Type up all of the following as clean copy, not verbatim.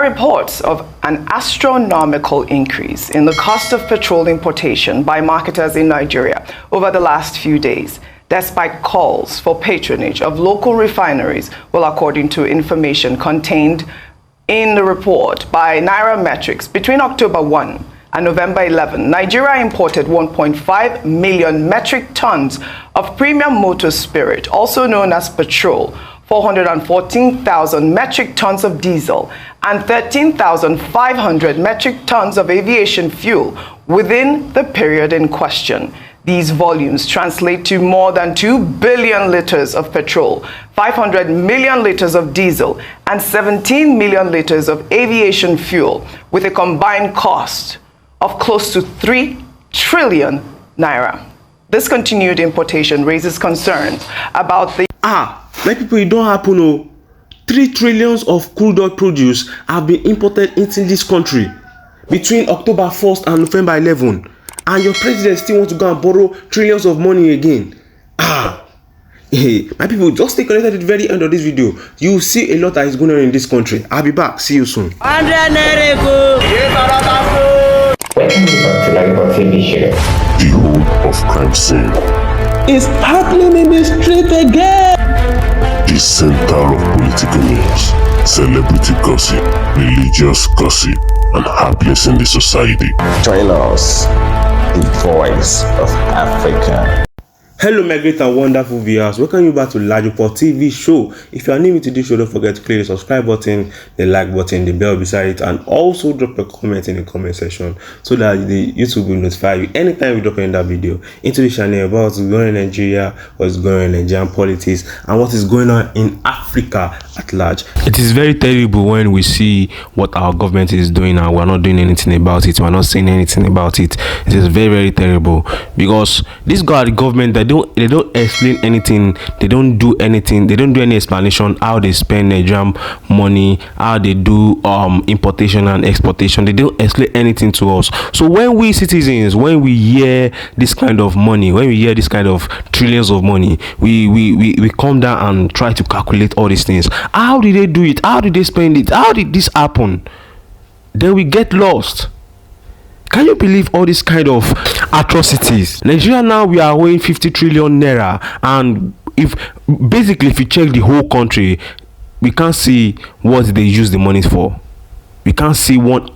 Reports of an astronomical increase in the cost of petrol importation by marketers in Nigeria over the last few days, despite calls for patronage of local refineries, well, according to information contained in the report by NARRATION. Between October 1 and November 11, Nigeria imported 1.5 million metric tons of premium motor spirit, also known as petrol, 414,000 metric tons of diesel, and 13,500 metric tons of aviation fuel within the period in question. These volumes translate to more than 2 billion liters of petrol, 500 million liters of diesel, and 17 million liters of aviation fuel, with a combined cost of close to 3 trillion naira. This continued importation raises concerns about the... My people, it don't happen. Oh, 3 trillions of crude oil produce have been imported into this country between October 1st and November 11, and your president still wants to go and borrow trillions of money again. Hey, my people, just stay connected to the very end of this video. You will see a lot that is going on in this country. I'll be back. See you soon. Welcome to LAJUPOG TV show. The whole of crime scene is happening in the street again. The center of political news, celebrity gossip, religious gossip, and happiness in the society. Join us, the voice of Africa. Hello my great and wonderful viewers, welcome you back to LAJUPOG TV show. If you are new to this show, don't forget to click the subscribe button, the like button, the bell beside it, and also drop a comment in the comment section so that the YouTube will notify you anytime we drop another video into the channel about what's going on in Nigeria, what's going on in Nigerian politics, and what is going on in Africa at large. It is very terrible when we see what our government is doing and we're not doing anything about it, we're not saying anything about it. It is very, very terrible because this government that they don't explain anything, they don't do anything, they don't do any explanation how they spend Nigerian money, how they do importation and exportation. They don't explain anything to us. So when we citizens, when we hear this kind of money, when we hear this kind of trillions of money, we come down and try to calculate all these things. How did they do it? How did they spend it? How did this happen? Then we get lost. Can you believe all these kind of atrocities? Nigeria now, we are owing 50 trillion naira, and if you check the whole country, we can't see what they use the money for. We can't see one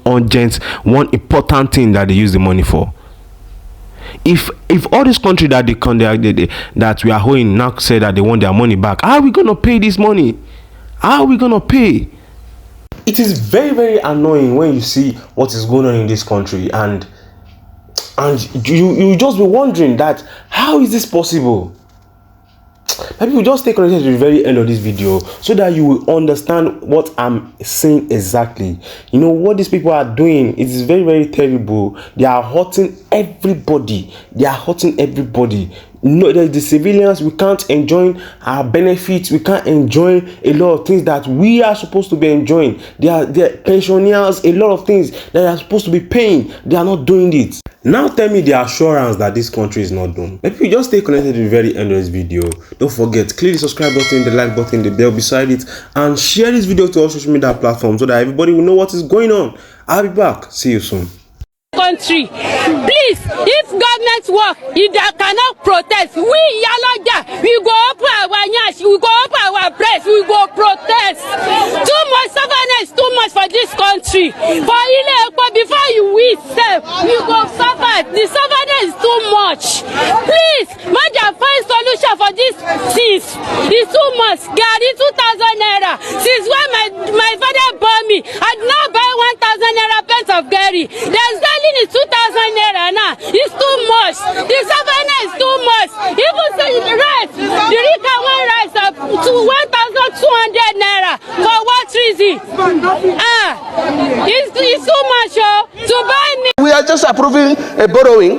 important thing that they use the money for. If all this country that that we are owing now say that they want their money back, how are we gonna pay this money? How are we gonna pay? It is very, very annoying when you see what is going on in this country, and you just be wondering that how is this possible? People, just stay connected to the very end of this video so that you will understand what I'm saying exactly. You know what these people are doing, it is very, very terrible. They are hurting everybody. They are hurting everybody. No, the civilians, we can't enjoy our benefits, we can't enjoy a lot of things that we are supposed to be enjoying. They are pensioners, a lot of things that they are supposed to be paying, they are not doing it. Now tell me the assurance that this country is not done. If you just stay connected to the very end of this video, don't forget, click the subscribe button, the like button, the bell beside it, and share this video to all social media platforms so that everybody will know what is going on. I'll be back. See you soon. Country, please, if government work, if they cannot protest, we Yalaja, we go open our nyash, we go open our press, we go protest. Too much suffering, too much for this country. But before you win, you go suffer. The suffering is too much. Please, man, find solution for this things. It's too much. Gary 2,000 naira. Since when my father bought me, I did not buy 1,000 naira pence of Gary. There's is 2,000 naira now. It's too much. The savannah is too much. Even say the rice, the Rika one rice up to 1,200 naira. For what reason? It's too much, to buy me. We are just approving a borrowing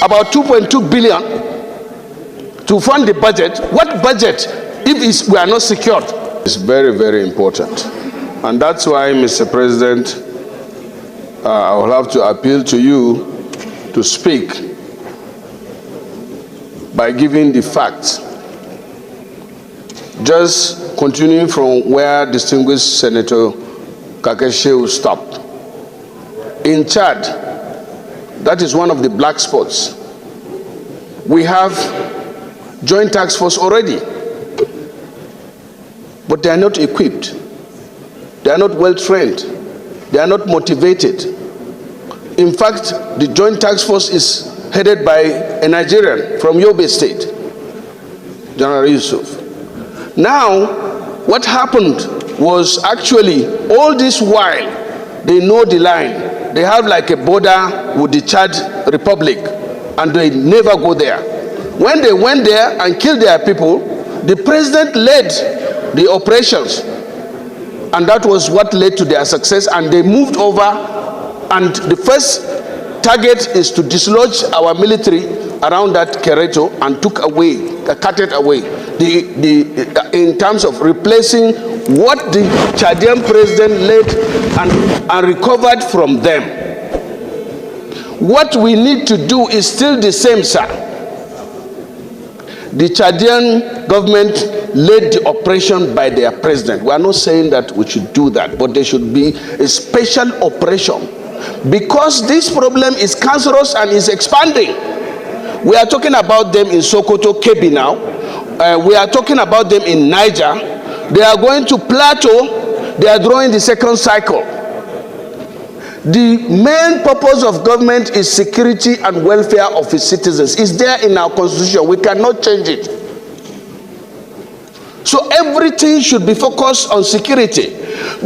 about 2.2 billion to fund the budget. What budget if we are not secured? It's very, very important. And that's why, Mr. President, I will have to appeal to you to speak by giving the facts. Just continuing from where distinguished Senator Kakeshe stopped. In Chad, that is one of the black spots. We have joint task force already, but they are not equipped. They are not well trained. They are not motivated. In fact, the joint task force is headed by a Nigerian from Yobe State, General Yusuf. Now, what happened was actually all this while they know the line. They have like a border with the Chad Republic, and they never go there. When they went there and killed their people, the president led the operations, and that was what led to their success. And they moved over, and the first target is to dislodge our military around that Kereto and cut it away. In terms of replacing what the Chadian president led and recovered from them. What we need to do is still the same, sir. The Chadian government led the operation by their president. We are not saying that we should do that, but there should be a special operation, because this problem is cancerous and is expanding. We are talking about them in Sokoto, Kebbi now. We are talking about them in Niger. They are going to Plateau. They are drawing the second cycle. The main purpose of government is security and welfare of its citizens. It's there in our constitution. We cannot change it. So everything should be focused on security.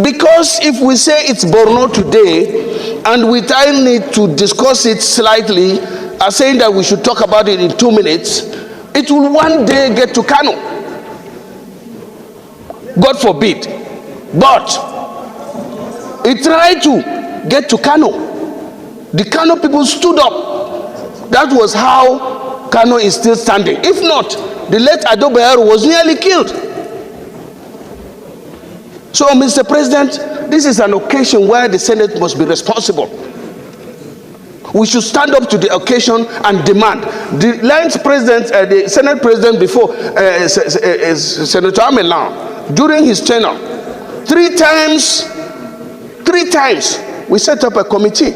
Because if we say it's Borno today, and we need to discuss it slightly, saying that we should talk about it in 2 minutes, it will one day get to Kano. God forbid. But it tried to get to Kano. The Kano people stood up. That was how Kano is still standing. If not, the late Ado Bayero was nearly killed. So, Mr. President, this is an occasion where the Senate must be responsible. We should stand up to the occasion and demand. The last president, the Senate president before, Senator Amelan, during his tenure, three times, we set up a committee.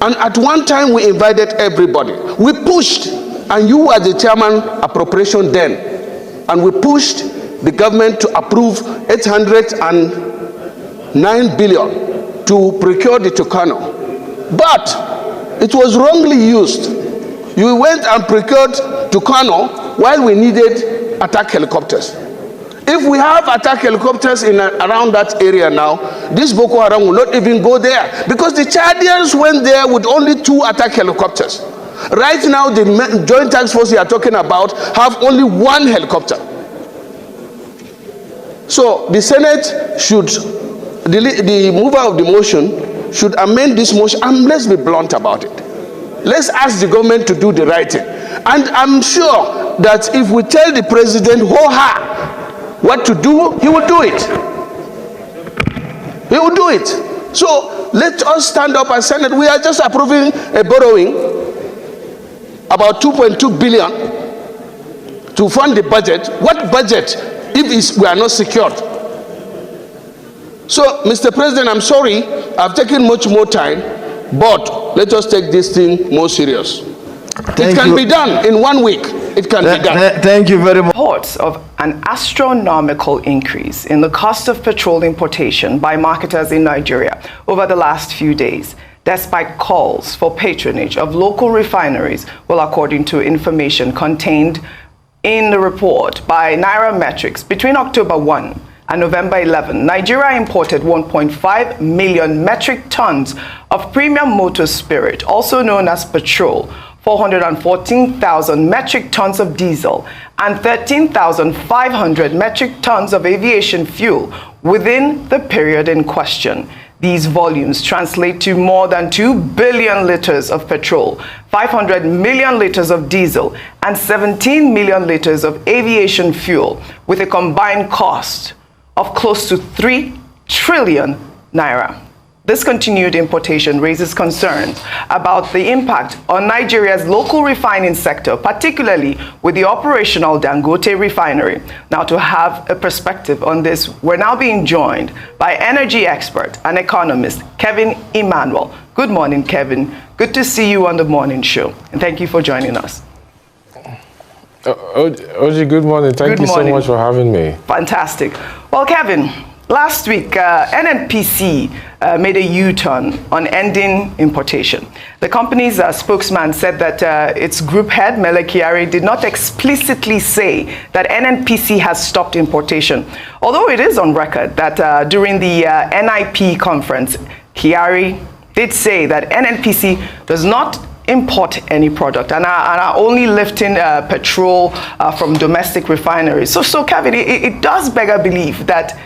And at one time, we invited everybody. We pushed, and you were the chairman appropriation then, and we pushed the government to approve 809 billion to procure the Tucano. But it was wrongly used. You went and procured Tucano while we needed attack helicopters. If we have attack helicopters around that area now, this Boko Haram will not even go there, because the Chadians went there with only 2 attack helicopters. Right now, the joint task force you are talking about have only 1 helicopter. So the Senate should, the mover of the motion should amend this motion, and let's be blunt about it. Let's ask the government to do the right thing. And I'm sure that if we tell the president what to do, he will do it. He will do it. So let us stand up and say that we are just approving a borrowing about 2.2 billion to fund the budget. What budget if we are not secured? So, Mr. President, I'm sorry, I've taken much more time, but let us take this thing more serious. It can be done in 1 week. It can be done. Thank you very much. Reports of an astronomical increase in the cost of petrol importation by marketers in Nigeria over the last few days, despite calls for patronage of local refineries, well, according to information contained in the report by NARRATION. Between October 1 and November 11, Nigeria imported 1.5 million metric tons of premium motor spirit, also known as petrol, 414,000 metric tons of diesel, and 13,500 metric tons of aviation fuel within the period in question. These volumes translate to more than 2 billion liters of petrol, 500 million liters of diesel, and 17 million liters of aviation fuel, with a combined cost of close to 3 trillion naira. This continued importation raises concerns about the impact on Nigeria's local refining sector, particularly with the operational Dangote refinery. Now, to have a perspective on this, we're now being joined by energy expert and economist Kevin Emmanuel. Good morning, Kevin. Good to see you on the morning show, and thank you for joining us. Oji, good morning. Thank you so much for having me. Fantastic. Well, Kevin, last week, NNPC made a U-turn on ending importation. The company's spokesman said that its group head, Mele Kyari, did not explicitly say that NNPC has stopped importation, although it is on record that during the NIP conference, Kyari did say that NNPC does not import any product and are only lifting petrol from domestic refineries. So Kevin, it does beg a belief that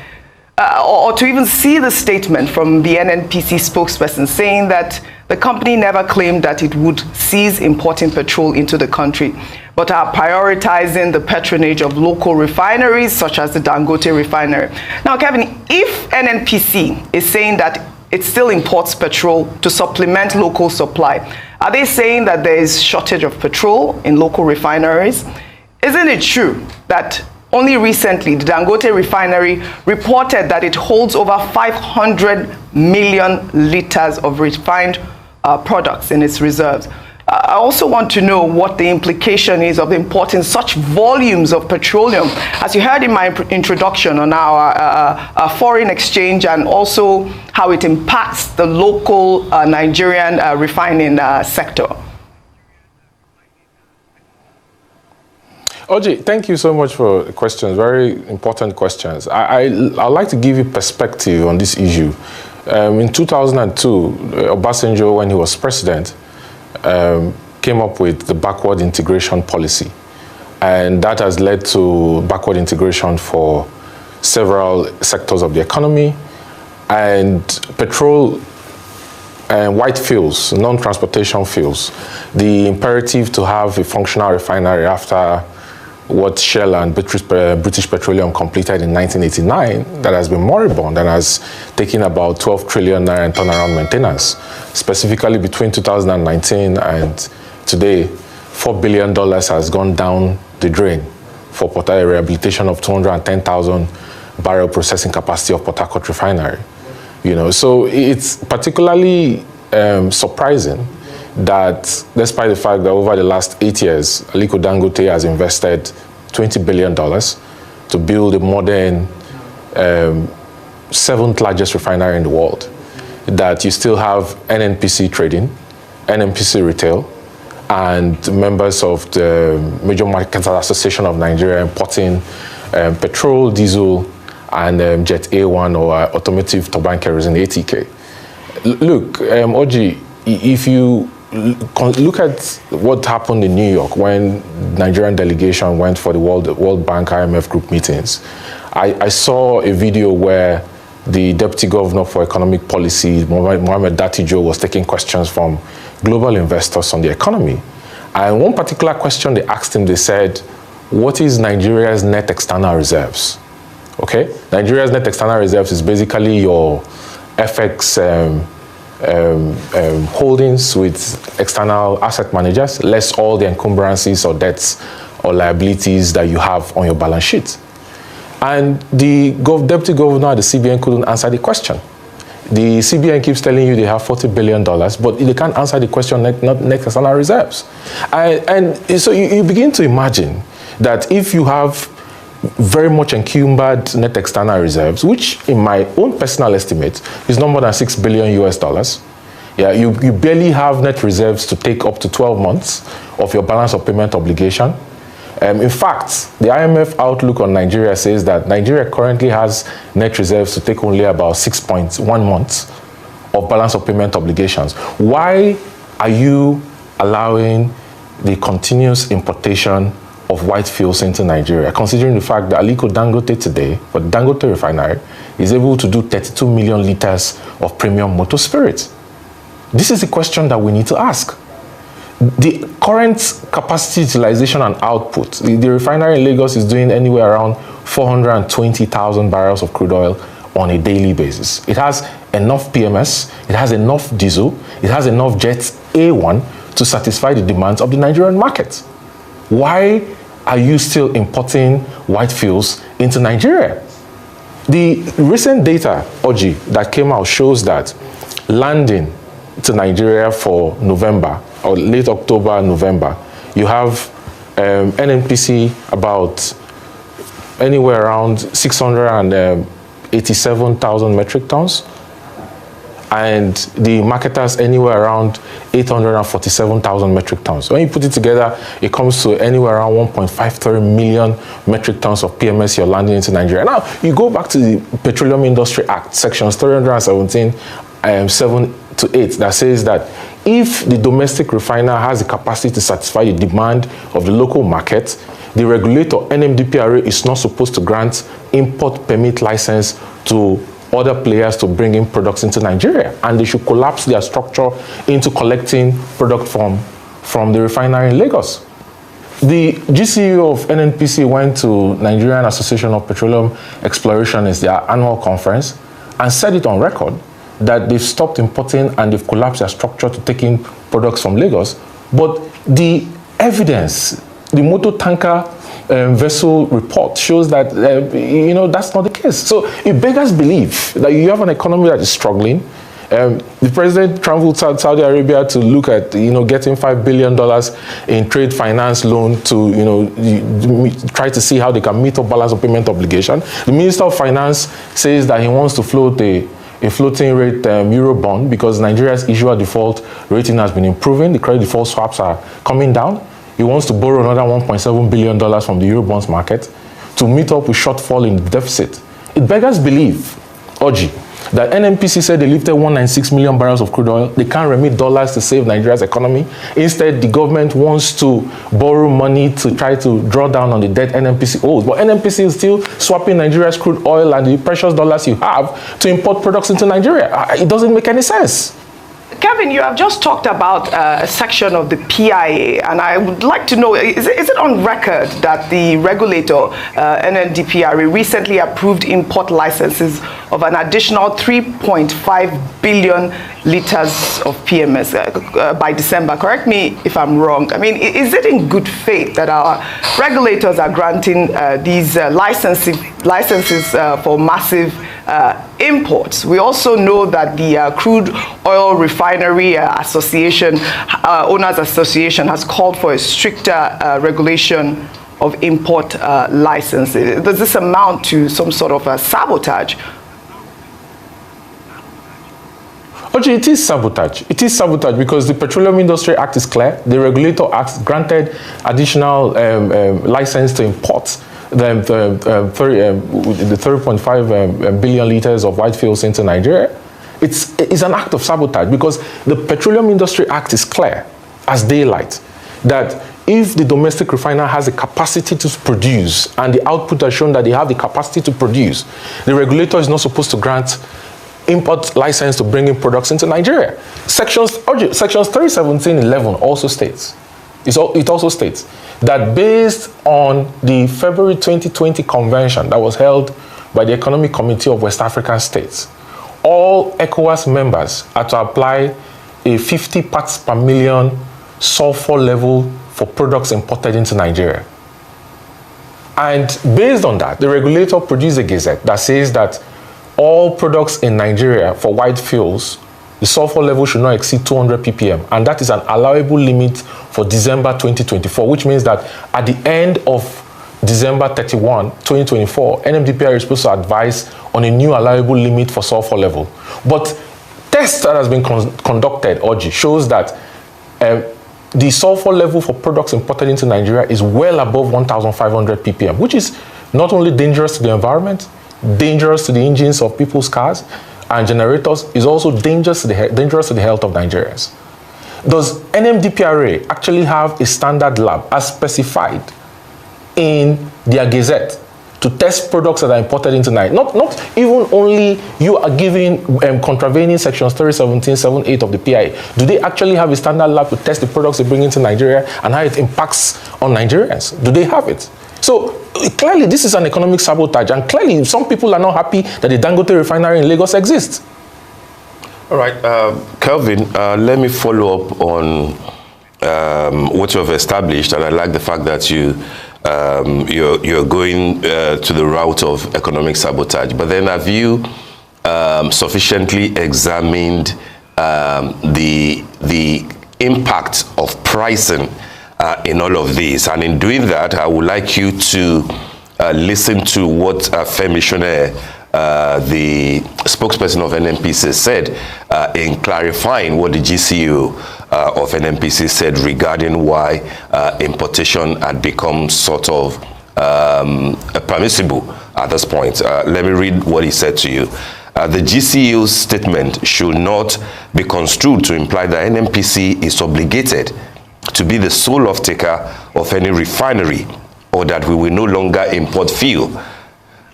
or to even see the statement from the NNPC spokesperson saying that the company never claimed that it would cease importing petrol into the country, but are prioritizing the patronage of local refineries such as the Dangote refinery. Now, Kevin, if NNPC is saying that it still imports petrol to supplement local supply, are they saying that there is shortage of petrol in local refineries? Isn't it true that only recently, the Dangote refinery reported that it holds over 500 million liters of refined products in its reserves? I also want to know what the implication is of importing such volumes of petroleum, as you heard in my introduction, on our foreign exchange, and also how it impacts the local Nigerian refining sector. Oji, thank you so much for the questions, very important questions. I'd like to give you perspective on this issue. In 2002, Obasanjo, when he was president, came up with the backward integration policy. And that has led to backward integration for several sectors of the economy. And petrol and white fuels, non-transportation fuels, the imperative to have a functional refinery after what Shell and British Petroleum completed in 1989, that has been moribund and has taken about 12 trillion naira in turnaround maintenance. Specifically between 2019 and today, $4 billion has gone down the drain for a rehabilitation of 210,000 barrel processing capacity of Port Harcourt refinery. You know, so it's particularly surprising that despite the fact that over the last 8 years, Aliko Dangote has invested $20 billion to build a modern 7th largest refinery in the world, that you still have NNPC trading, NNPC retail, and members of the Major Marketers Association of Nigeria importing petrol, diesel, and Jet A1 or automotive turbine kerosene, ATK. Look, Oji, if you look at what happened in New York when the Nigerian delegation went for the World Bank IMF group meetings, I saw a video where the Deputy Governor for Economic Policy, Mohammed Datijo, was taking questions from global investors on the economy. And one particular question they asked him, they said, what is Nigeria's net external reserves? Okay, Nigeria's net external reserves is basically your FX holdings with external asset managers, less all the encumbrances or debts or liabilities that you have on your balance sheet. And the deputy governor at the CBN couldn't answer the question. The CBN keeps telling you they have $40 billion, but they can't answer the question, net external reserves. And so you begin to imagine that if you have very much encumbered net external reserves, which in my own personal estimate is no more than $6 billion US. Yeah, you barely have net reserves to take up to 12 months of your balance of payment obligation. In fact, the IMF outlook on Nigeria says that Nigeria currently has net reserves to take only about 6.1 months of balance of payment obligations. Why are you allowing the continuous importation of white fuels into Nigeria, considering the fact that Aliko Dangote today, for the Dangote refinery, is able to do 32 million liters of premium motor spirit? This is the question that we need to ask. The current capacity utilization and output, the refinery in Lagos is doing anywhere around 420,000 barrels of crude oil on a daily basis. It has enough PMS, it has enough diesel, it has enough jet A1 to satisfy the demands of the Nigerian market. Why are you still importing white fuels into Nigeria? The recent data, Oji, that came out shows that landing to Nigeria for November, or late October, November, you have NNPC about anywhere around 687,000 metric tons, and the marketers anywhere around 847,000 metric tons. When you put it together, it comes to anywhere around 1.53 million metric tons of PMS you're landing into Nigeria. Now, you go back to the Petroleum Industry Act, sections 317, 7 to 8, that says that if the domestic refiner has the capacity to satisfy the demand of the local market, the regulator, NMDPRA, is not supposed to grant import permit license to other players to bring in products into Nigeria, and they should collapse their structure into collecting product from the refinery in Lagos. The GCU of NNPC went to Nigerian Association of Petroleum Exploration, is their annual conference, and said it on record that they've stopped importing and they've collapsed their structure to take in products from Lagos. But the evidence, the motor tanker vessel report shows that, that's not the case. So it beggars belief that you have an economy that is struggling. The president traveled to Saudi Arabia to look at, getting $5 billion in trade finance loan to, try to see how they can meet up balance of payment obligation. The Minister of Finance says that he wants to float a floating rate euro bond because Nigeria's issuer default rating has been improving. The credit default swaps are coming down. He wants to borrow another $1.7 billion from the Eurobonds market to meet up with shortfall in the deficit. It beggars belief, Oji, that NNPC said they lifted 196 million barrels of crude oil. They can't remit dollars to save Nigeria's economy. Instead, the government wants to borrow money to try to draw down on the debt NNPC owes. But NNPC is still swapping Nigeria's crude oil and the precious dollars you have to import products into Nigeria. It doesn't make any sense. Kevin, you have just talked about a section of the PIA, and I would like to know, is it on record that the regulator, NNDPRA, recently approved import licenses of an additional 3.5 billion liters of PMS by December? Correct me if I'm wrong. I mean, is it in good faith that our regulators are granting these licenses for massive imports? We also know that the Crude Oil Refinery Association, Owners Association, has called for a stricter regulation of import licenses. Does this amount to some sort of a sabotage? Actually, it is sabotage. It is sabotage because the Petroleum Industry Act is clear. The Regulator Act granted additional license to import the 30.5 billion liters of white fuels into Nigeria. It's an act of sabotage because the Petroleum Industry Act is clear as daylight that if the domestic refiner has the capacity to produce and the output has shown that they have the capacity to produce, the regulator is not supposed to grant import license to bring in products into Nigeria. Sections 317.11 also states, it also states that based on the February 2020 convention that was held by the Economic Committee of West African States, all ECOWAS members are to apply a 50 parts per million sulfur level for products imported into Nigeria. And based on that, the regulator produced a gazette that says that all products in Nigeria for white fuels, the sulfur level should not exceed 200 ppm, and that is an allowable limit for December 2024, which means that at the end of December 31, 2024, NMDPRA is supposed to advise on a new allowable limit for sulfur level. But tests that has been conducted, Oji, shows that the sulfur level for products imported into Nigeria is well above 1,500 ppm, which is not only dangerous to the environment, dangerous to the engines of people's cars and generators, is also dangerous to the health of Nigerians. Does NMDPRA actually have a standard lab as specified in their gazette to test products that are imported into Nigeria? Not even only you are giving contravening sections 317.78 of the PIA. Do they actually have a standard lab to test the products they bring into Nigeria and how it impacts on Nigerians? Do they have it? So clearly this is an economic sabotage, and clearly some people are not happy that the Dangote refinery in Lagos exists. All right, Kelvin, let me follow up on what you have established, and I like the fact that you're going to the route of economic sabotage. But then, have you sufficiently examined the impact of pricing in all of this? And in doing that, I would like you to listen to what Femi Shone, the spokesperson of NNPC, said in clarifying what the GCU of NNPC said regarding why importation had become sort of permissible at this point. Let me read what he said to you. The GCU's statement should not be construed to imply that NNPC is obligated to be the sole off-taker of any refinery, or that we will no longer import fuel.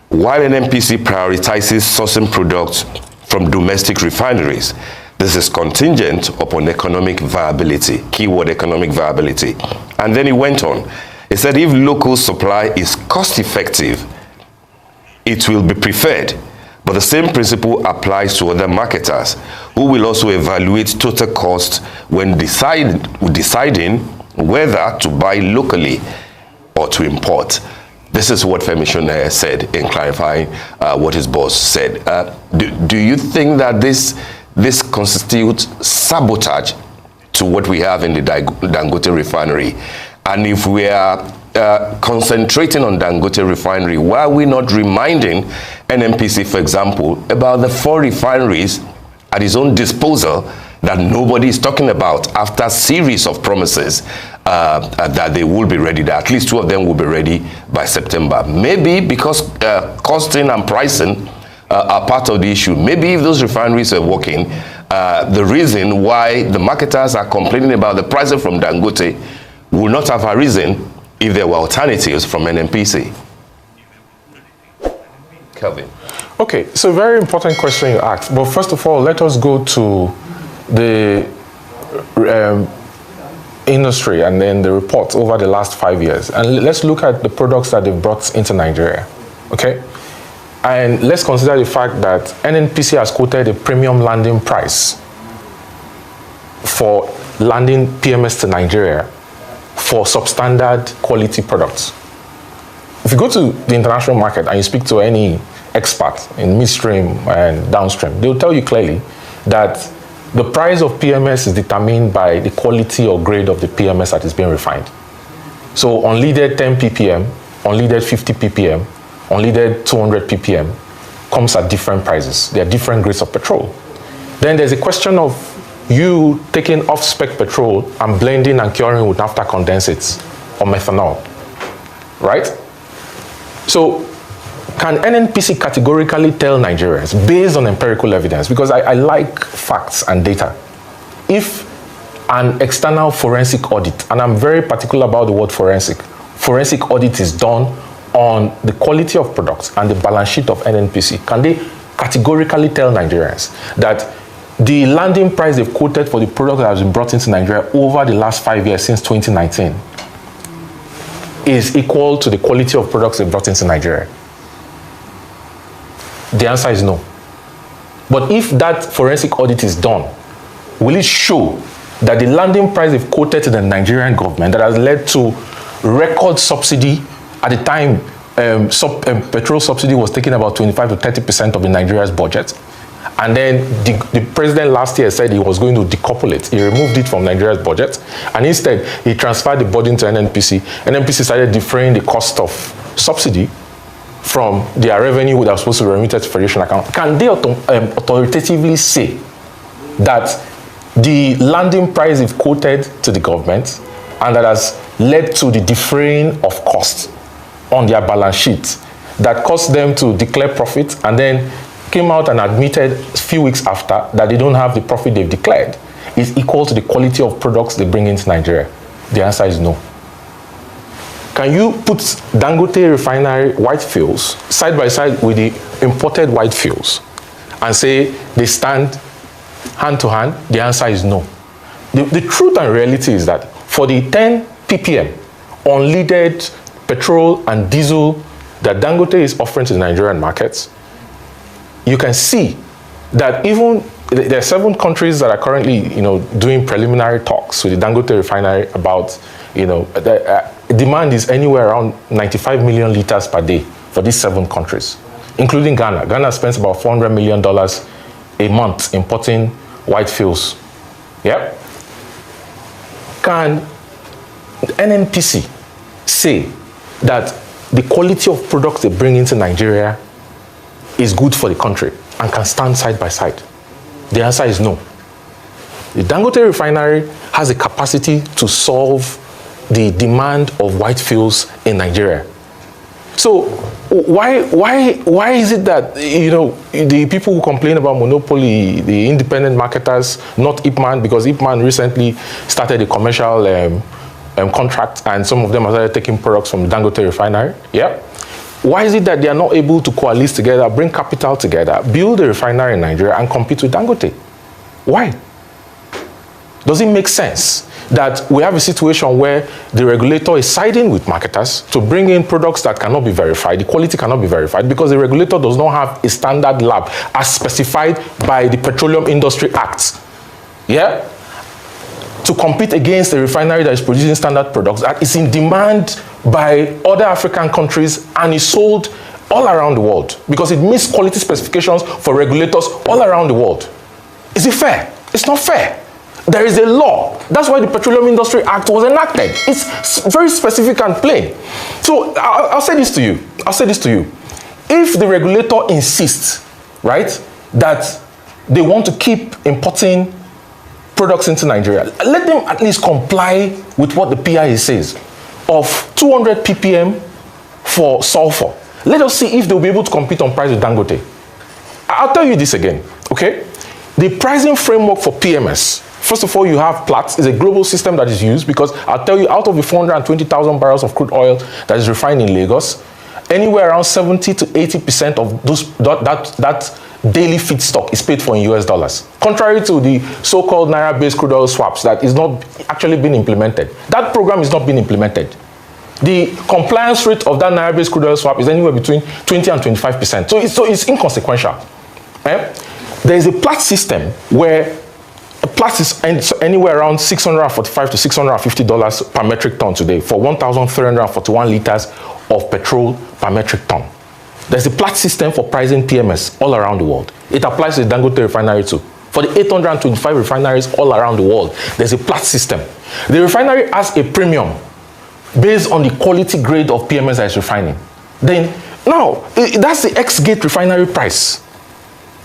While NNPC prioritizes sourcing products from domestic refineries, this is contingent upon economic viability, keyword economic viability. And then he went on. He said if local supply is cost-effective, it will be preferred. But the same principle applies to other marketers who will also evaluate total cost when deciding whether to buy locally or to import. This is what Femi Shone said in clarifying what his boss said. Do you think that this constitutes sabotage to what we have in the Dangote refinery? And if we are concentrating on Dangote refinery, why are we not reminding NNPC, for example, about the 4 refineries at his own disposal that nobody is talking about after a series of promises that they will be ready, that at least 2 of them will be ready by September? Maybe because costing and pricing are part of the issue. Maybe if those refineries are working, the reason why the marketers are complaining about the pricing from Dangote will not have a reason if there were alternatives from NNPC. Kelvin. Okay, so very important question you asked. But first of all, let us go to the industry and then the reports over the last 5 years. And let's look at the products that they've brought into Nigeria, okay? And let's consider the fact that NNPC has quoted a premium landing price for landing PMS to Nigeria for substandard quality products. If you go to the international market and you speak to any expert in midstream and downstream, they'll tell you clearly that the price of PMS is determined by the quality or grade of the PMS that is being refined. So unleaded 10 ppm, unleaded 50 ppm, unleaded 200 ppm comes at different prices. There are different grades of petrol. Then there's a question of you taking off-spec petrol and blending and curing with naphtha condensates or methanol, right? So can NNPC categorically tell Nigerians, based on empirical evidence, because I like facts and data, if an external forensic audit, and I'm very particular about the word forensic audit is done on the quality of products and the balance sheet of NNPC, can they categorically tell Nigerians that the landing price they've quoted for the product that has been brought into Nigeria over the last 5 years since 2019 is equal to the quality of products they've brought into Nigeria? The answer is no. But if that forensic audit is done, will it show that the landing price they've quoted to the Nigerian government that has led to record subsidy at the time petrol subsidy was taking about 25 to 30% of the Nigeria's budget, and then the president last year said he was going to decouple it. He removed it from Nigeria's budget, and instead he transferred the burden to NNPC. NNPC started deferring the cost of subsidy from their revenue that was supposed to be remitted to Federation account. Can they authoritatively say that the landing price is quoted to the government and that has led to the deferring of costs on their balance sheet that caused them to declare profit and then came out and admitted a few weeks after that they don't have the profit they've declared is equal to the quality of products they bring into Nigeria? The answer is no. Can you put Dangote refinery white fuels side by side with the imported white fuels and say they stand hand to hand? The answer is no. The truth and reality is that for the 10 ppm unleaded petrol and diesel that Dangote is offering to the Nigerian markets, you can see that even there are 7 countries that are currently, doing preliminary talks with the Dangote refinery about, the demand is anywhere around 95 million liters per day for these 7 countries, including Ghana. Ghana spends about $400 million a month importing white fuels. Yep. Can NNPC say that the quality of products they bring into Nigeria is good for the country and can stand side by side? The answer is no. The Dangote refinery has the capacity to solve the demand of white fuels in Nigeria. So why is it that, the people who complain about monopoly, the independent marketers, not Ipman, because Ipman recently started a commercial contract and some of them have started taking products from the Dangote refinery? Yeah. Why is it that they are not able to coalesce together, bring capital together, build a refinery in Nigeria and compete with Dangote? Why? Does it make sense that we have a situation where the regulator is siding with marketers to bring in products that cannot be verified, the quality cannot be verified, because the regulator does not have a standard lab as specified by the Petroleum Industry Act, yeah, to compete against a refinery that is producing standard products that is in demand by other African countries and is sold all around the world because it meets quality specifications for regulators all around the world? Is it fair? It's not fair. There is a law. That's why the Petroleum Industry Act was enacted. It's very specific and plain. So I'll say this to you. If the regulator insists, right, that they want to keep importing products into Nigeria, let them at least comply with what the PIA says of 200 ppm for sulfur. Let us see if they'll be able to compete on price with Dangote. I'll tell you this again, okay? The pricing framework for PMS, first of all, you have Platts. It's a global system that is used because I'll tell you, out of the 420,000 barrels of crude oil that is refined in Lagos, anywhere around 70 to 80% of that daily feedstock is paid for in US dollars. Contrary to the so-called Naira-based crude oil swaps that is not actually being implemented. That program is not being implemented. The compliance rate of that Naira-based crude oil swap is anywhere between 20 and 25%. So it's inconsequential. There is a Platts system where Platts is anywhere around $645 to $650 per metric ton today for 1,341 liters of petrol per metric ton. There's a Platts system for pricing PMS all around the world. It applies to the Dangote refinery too. For the 825 refineries all around the world, there's a Platts system. The refinery has a premium based on the quality grade of PMS that is refining. Then, now, that's the ex-gate refinery price.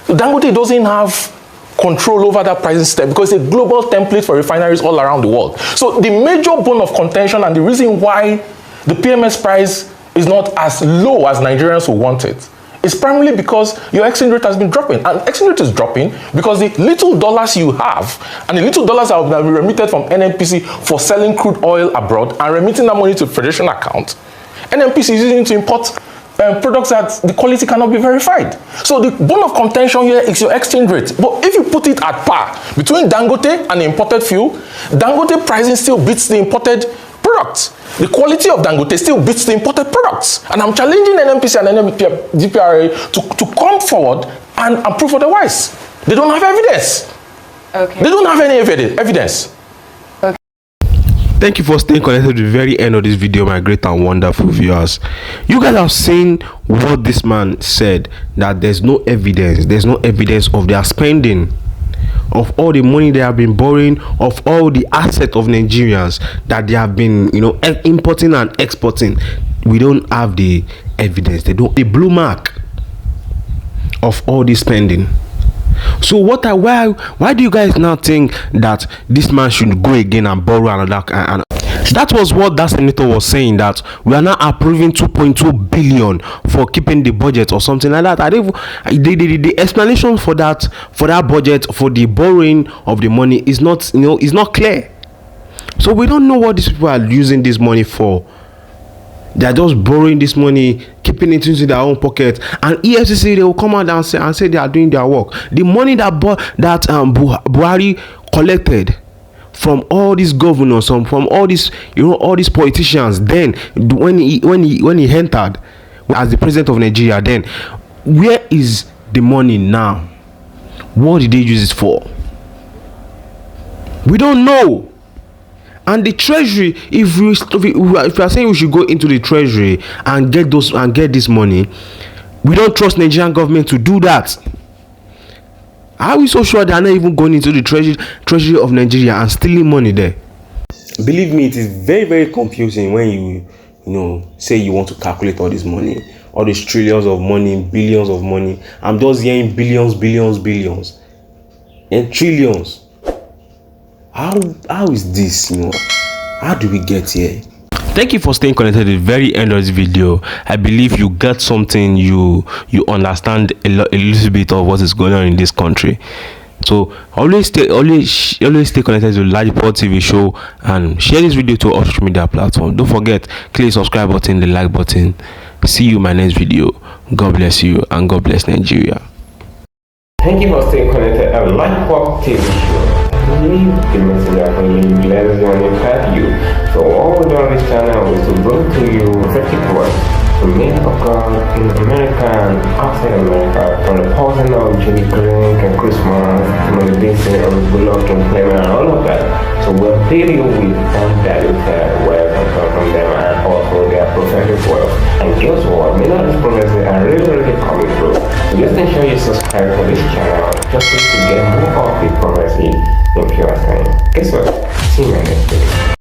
Dangote doesn't have control over that pricing system because it's a global template for refineries all around the world. So the major bone of contention and the reason why the PMS price is not as low as Nigerians will want it is primarily because your exchange rate has been dropping. And exchange rate is dropping because the little dollars you have and the little dollars that have been remitted from NNPC for selling crude oil abroad and remitting that money to Federation account, NNPC is using it to import products that the quality cannot be verified. So the bone of contention here is your exchange rate. But if you put it at par between Dangote and the imported fuel, Dangote pricing still beats the imported products. The quality of Dangote still beats the imported products. And I'm challenging NNPC and DPRA to come forward and prove otherwise. They don't have evidence. Okay. They don't have any evidence. Thank you for staying connected to the very end of this video, my great and wonderful viewers. You guys have seen what this man said, that there's no evidence of their spending, of all the money they have been borrowing, of all the assets of Nigerians that they have been, importing and exporting. We don't have the evidence. The blue mark of all this spending. So why do you guys now think that this man should go again and borrow another? And that was what that senator was saying, that we are now approving 2.2 billion for keeping the budget or something like that. The explanation for that budget, for the borrowing of the money is not is not clear. So we don't know what these people are using this money for. They are just borrowing this money, keeping it into their own pocket, and EFCC, they will come out and say they are doing their work. The money that Buhari collected from all these governors, from all these, all these politicians. Then when he entered as the president of Nigeria, then where is the money now? What did they use it for? We don't know. And the treasury, if we are saying we should go into the treasury and get this money, we don't trust Nigerian government to do that. Are we so sure they are not even going into the treasury of Nigeria and stealing money there? Believe me, it is very, very confusing when you say you want to calculate all this money, all these trillions of money, billions of money. I'm just hearing billions, and trillions. How is this? How do we get here? Thank you for staying connected to the very end of this video. I believe you got something, you understand a little bit of what is going on in this country. So always stay connected to LAJUPOG TV show and share this video to all social media platforms. Don't forget, click the subscribe button, the like button. See you in my next video. God bless you and God bless Nigeria. Thank you for staying connected to LAJUPOG TV show. I believe the message for you bless you and impact you. So what we do on this channel is to bring to you prophetic words to men of God in America and outside America, from the pausing of Judy Green and Christmas to the dancing of Bullock and Clement and all of that. So we'll update you with undiluted words from them and also their prophetic words. And guess what? Many of these prophecies are really coming through. So just ensure you subscribe to this channel just to get more of the prophecy in pure time. Guess what? See you in my next video.